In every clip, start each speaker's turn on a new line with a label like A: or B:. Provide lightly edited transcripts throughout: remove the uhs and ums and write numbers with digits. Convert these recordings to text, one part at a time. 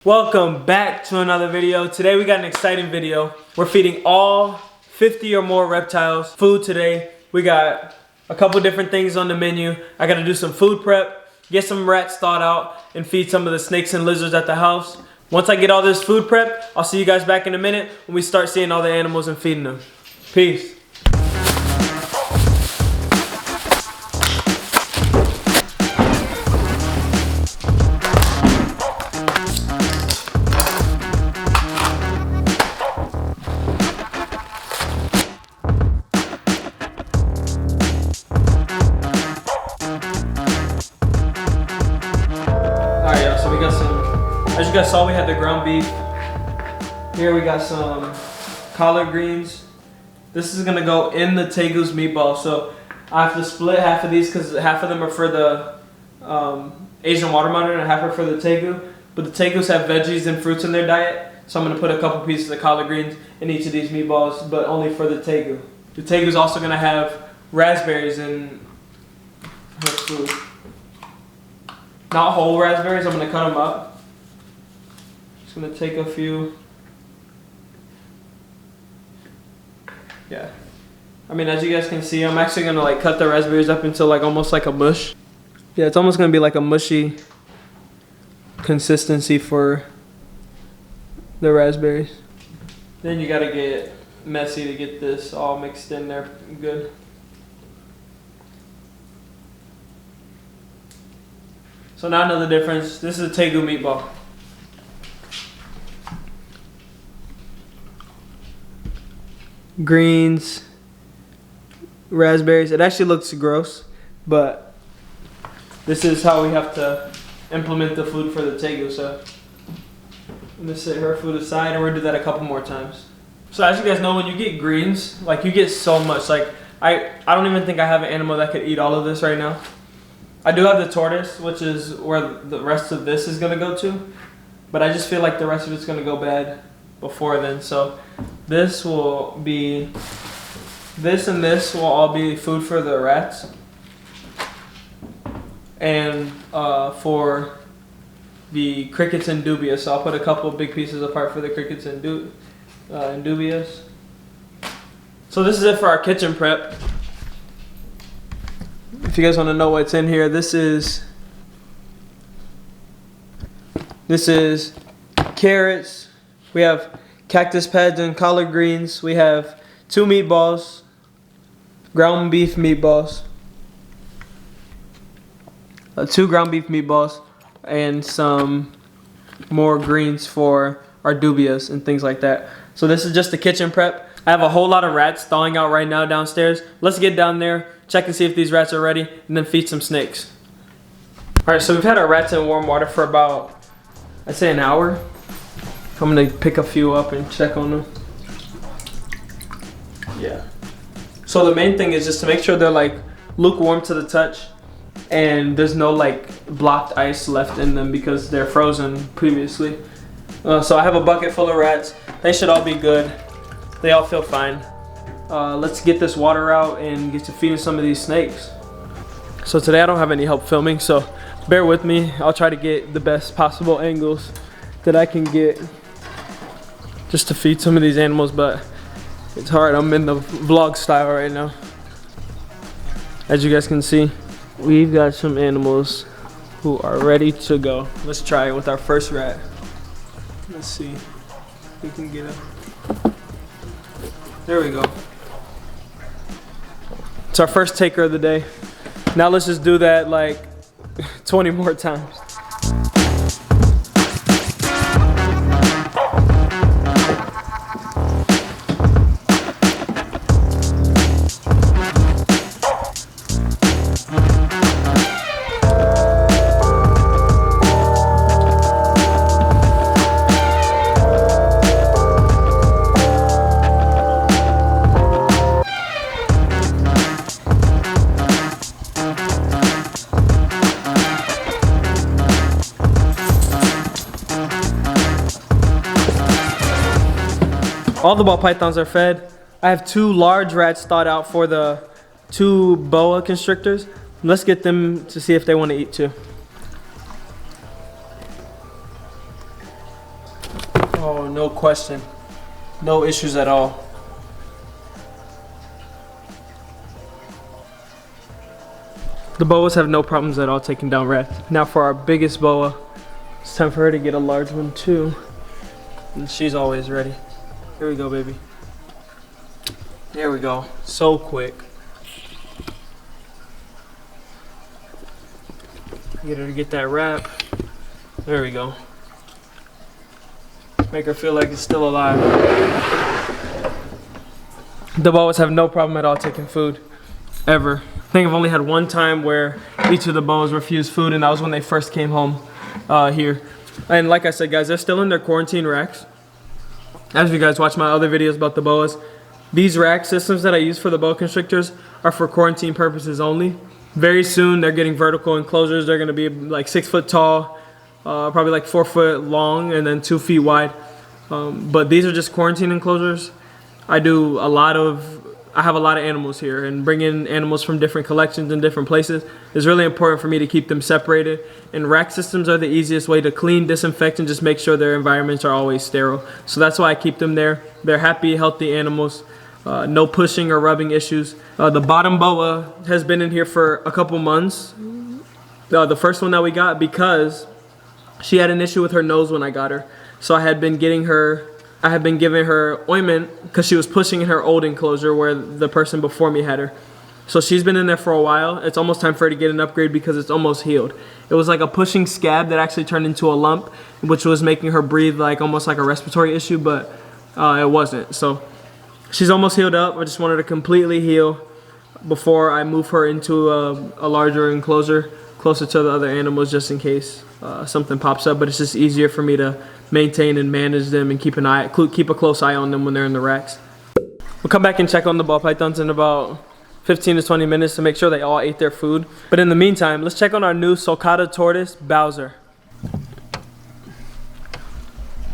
A: Welcome back to another video. Today we got an exciting video. We're feeding all 50 or more reptiles food today. We got a couple different things on the menu. I gotta do some food prep, get some rats thawed out, and feed some of the snakes and lizards at the house. Once I get all this food prep, I'll see you guys back in a minute when we start seeing all the animals and feeding them. Peace. As you guys saw, we had the ground beef. Here we got some collard greens. This is gonna go in the Tegu's meatball. So I have to split half of these because half of them are for the Asian water monitor and half are for the Tegu. But the Tegus have veggies and fruits in their diet. So I'm gonna put a couple pieces of collard greens in each of these meatballs, but only for the Tegu. The Tegu's also gonna have raspberries in her food. Not whole raspberries, I'm gonna cut them up. Just gonna take a few. Yeah. I mean, as you guys can see, I'm actually gonna like cut the raspberries up into like almost like a mush. Yeah, it's almost gonna be like a mushy consistency for the raspberries. Then you gotta get messy to get this all mixed in there good. So now I know the difference. This is a Tegu meatball. Greens, raspberries. It actually looks gross, but this is how we have to implement the food for the Tegu. So I'm gonna set her food aside and we're gonna do that a couple more times. So as you guys know, when you get greens, like you get so much. Like I don't even think I have an animal that could eat all of this right now. I do have the tortoise, which is where the rest of this is gonna go to, but I just feel like the rest of it's gonna go bad before then. So this will be, this and this will all be food for the rats, and for the crickets and dubias. So I'll put a couple big pieces apart for the crickets and dubias. So this is it for our kitchen prep. If you guys want to know what's in here, this is carrots. We have cactus pads and collard greens. We have 2 meatballs, ground beef meatballs, 2 ground beef meatballs, and some more greens for our dubias and things like that. So this is just the kitchen prep. I have a whole lot of rats thawing out right now downstairs. Let's get down there, check and see if these rats are ready, and then feed some snakes. All right, so we've had our rats in warm water for about, I'd say, an hour. I'm gonna pick a few up and check on them. Yeah. So the main thing is just to make sure they're like lukewarm to the touch and there's no like blocked ice left in them because they're frozen previously. So I have a bucket full of rats. They should all be good. They all feel fine. Let's get this water out and get to feeding some of these snakes. So today I don't have any help filming, so bear with me. I'll try to get the best possible angles that I can get just to feed some of these animals, but it's hard. I'm in the vlog style right now. As you guys can see, we've got some animals who are ready to go. Let's try it with our first rat. Let's see if we can get him. There we go. It's our first taker of the day. Now let's just do that like 20 more times. All the ball pythons are fed. I have 2 large rats thawed out for the 2 boa constrictors. Let's get them to see if they want to eat too. Oh, no question. No issues at all. The boas have no problems at all taking down rats. Now for our biggest boa, it's time for her to get a large one too. And she's always ready. Here we go, baby. There we go. So quick. Get her to get that wrap. There we go. Make her feel like it's still alive. The boas have no problem at all taking food. Ever. I think I've only had one time where each of the boas refused food, and that was when they first came home here. And like I said, guys, they're still in their quarantine racks. As you guys watch my other videos about the boas, these rack systems that I use for the boa constrictors are for quarantine purposes only. Very soon, they're getting vertical enclosures. They're going to be like 6 foot tall, probably like 4 foot long, and then 2 feet wide. But these are just quarantine enclosures. I have a lot of animals here, and bringing animals from different collections and different places is really important for me to keep them separated. And rack systems are the easiest way to clean, disinfect, and just make sure their environments are always sterile. So that's why I keep them there. They're happy, healthy animals. No pushing or rubbing issues. The bottom boa has been in here for a couple months. The first one that we got, because she had an issue with her nose when I got her. So I had been giving her ointment because she was pushing in her old enclosure where the person before me had her. So she's been in there for a while. It's almost time for her to get an upgrade because it's almost healed. It was like a pushing scab that actually turned into a lump, which was making her breathe like almost like a respiratory issue, but it wasn't. So she's almost healed up. I just wanted to completely heal before I move her into a larger enclosure closer to the other animals, just in case something pops up. But it's just easier for me to maintain and manage them and keep a close eye on them when they're in the racks. We'll come back and check on the ball pythons in about 15 to 20 minutes to make sure they all ate their food. But in the meantime, let's check on our new sulcata tortoise, Bowser.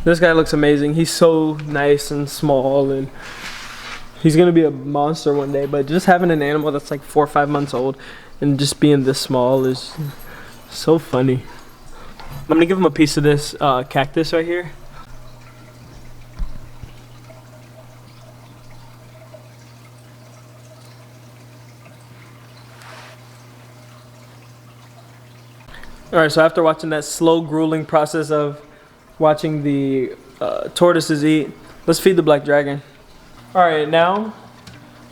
A: This guy looks amazing. He's so nice and small, and he's gonna be a monster one day. But just having an animal that's like 4 or 5 months old and just being this small is so funny. I'm gonna give him a piece of this cactus right here. Alright, so after watching that slow, grueling process of watching the tortoises eat, let's feed the black dragon. Alright, now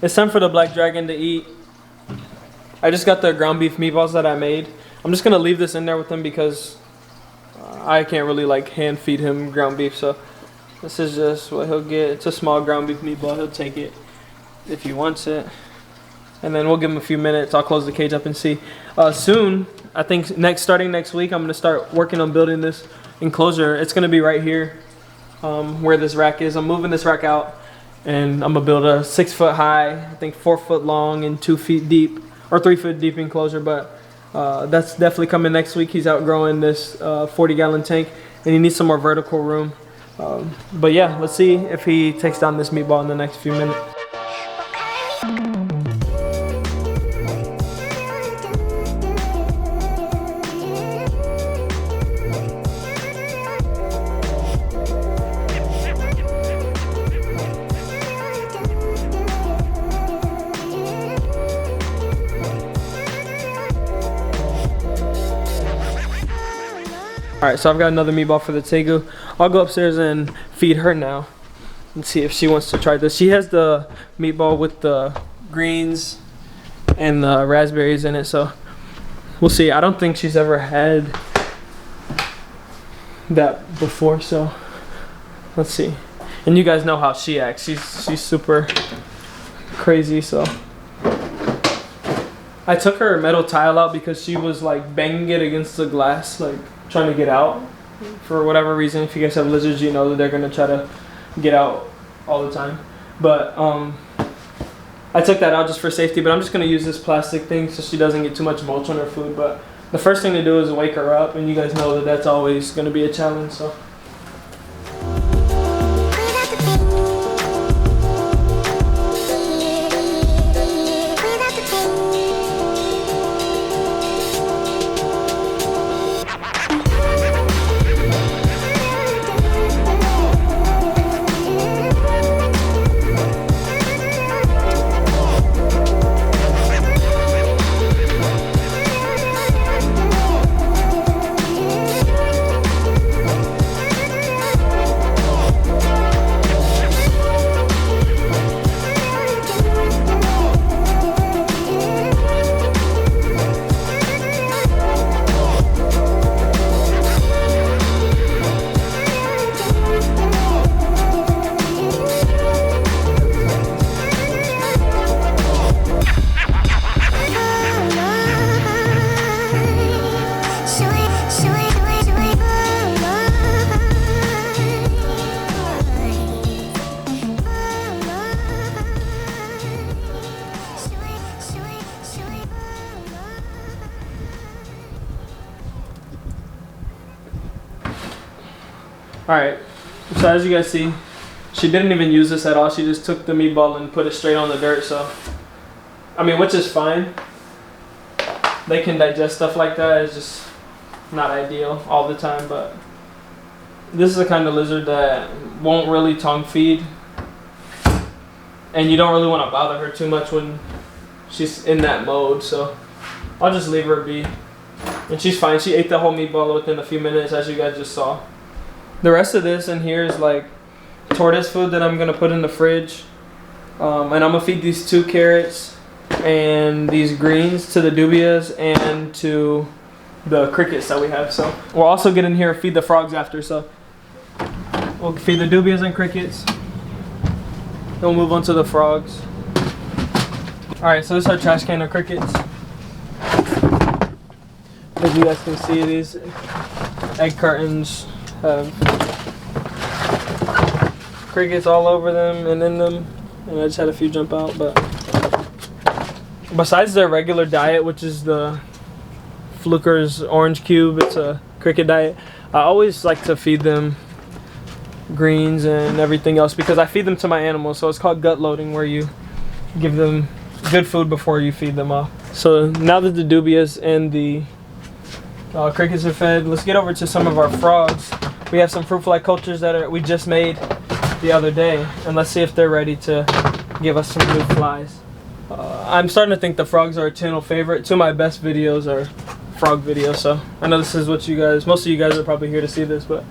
A: it's time for the black dragon to eat. I just got the ground beef meatballs that I made. I'm just gonna leave this in there with him because I can't really like hand feed him ground beef, so this is just what he'll get. It's a small ground beef meatball. He'll take it if he wants it, and then we'll give him a few minutes. I'll close the cage up and see. Soon, I think starting next week, I'm gonna start working on building this enclosure. It's gonna be right here where this rack is. I'm moving this rack out, and I'm gonna build a 6 foot high, I think 4 foot long and 2 feet deep, or 3 foot deep enclosure. But that's definitely coming next week. He's outgrowing this 40-gallon tank, and he needs some more vertical room. But yeah, let's see if he takes down this meatball in the next few minutes. Alright, so I've got another meatball for the Tegu. I'll go upstairs and feed her now and see if she wants to try this. She has the meatball with the greens and the raspberries in it, so we'll see. I don't think she's ever had that before, so let's see. And you guys know how she acts. She's super crazy, so. I took her metal tile out because she was like banging it against the glass, like trying to get out for whatever reason. If you guys have lizards, you know that they're gonna try to get out all the time. But I took that out just for safety, but I'm just gonna use this plastic thing so she doesn't get too much mulch on her food. But the first thing to do is wake her up, and you guys know that that's always gonna be a challenge, so. Alright, so as you guys see, she didn't even use this at all. She just took the meatball and put it straight on the dirt. So, I mean, which is fine. They can digest stuff like that. It's just not ideal all the time. But this is the kind of lizard that won't really tongue feed. And you don't really want to bother her too much when she's in that mode. So, I'll just leave her be. And she's fine. She ate the whole meatball within a few minutes, as you guys just saw. The rest of this in here is like tortoise food that I'm gonna put in the fridge, and I'm gonna feed these 2 carrots and these greens to the dubias and to the crickets that we have. So we'll also get in here and feed the frogs after. So we'll feed the dubias and crickets, then we'll move on to the frogs. All right, so this is our trash can of crickets. As you guys can see, these egg cartons have crickets all over them and in them, and I just had a few jump out. But besides their regular diet, which is the Fluker's orange cube, it's a cricket diet, I always like to feed them greens and everything else because I feed them to my animals. So it's called gut loading, where you give them good food before you feed them off. So now that the dubias and the crickets are fed, let's get over to some of our frogs. We have some fruit fly cultures that we just made the other day, and let's see if they're ready to give us some new flies. I'm starting to think the frogs are a channel favorite. 2 of my best videos are frog videos, so I know this is what you guys, most of you guys are probably here to see this, but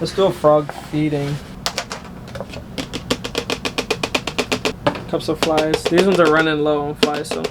A: let's do a frog feeding. Cups of flies. These ones are running low on flies, so.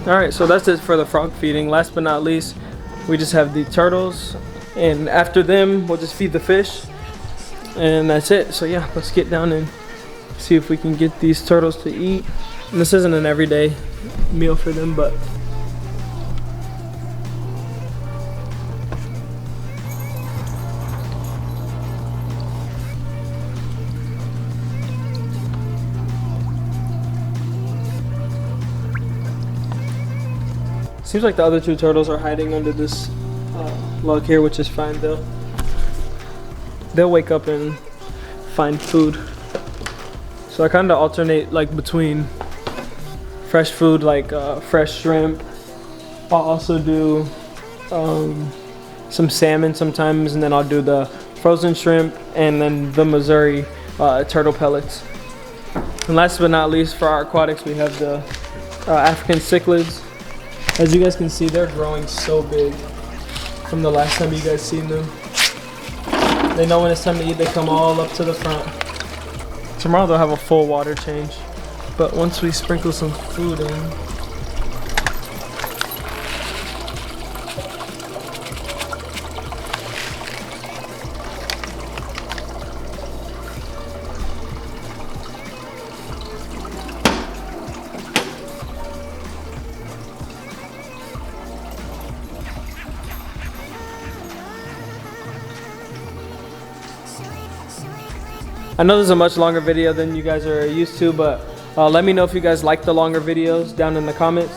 A: Alright, so that's it for the frog feeding. Last but not least, we just have the turtles, and after them we'll just feed the fish, and that's it. So yeah, let's get down and see if we can get these turtles to eat. And this isn't an everyday meal for them, but seems like the other 2 turtles are hiding under this log here, which is fine. They'll wake up and find food. So I kind of alternate like between fresh food, like fresh shrimp. I'll also do some salmon sometimes, and then I'll do the frozen shrimp and then the Missouri turtle pellets. And last but not least, for our aquatics, we have the African cichlids. As you guys can see, they're growing so big from the last time you guys seen them. They know when it's time to eat, they come all up to the front. Tomorrow they'll have a full water change, but once we sprinkle some food in, I know this is a much longer video than you guys are used to, but let me know if you guys like the longer videos down in the comments.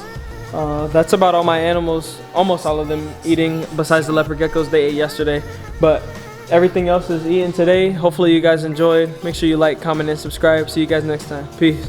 A: That's about all my animals, almost all of them eating, besides the leopard geckos they ate yesterday. But everything else is eaten today. Hopefully you guys enjoyed. Make sure you like, comment, and subscribe. See you guys next time. Peace.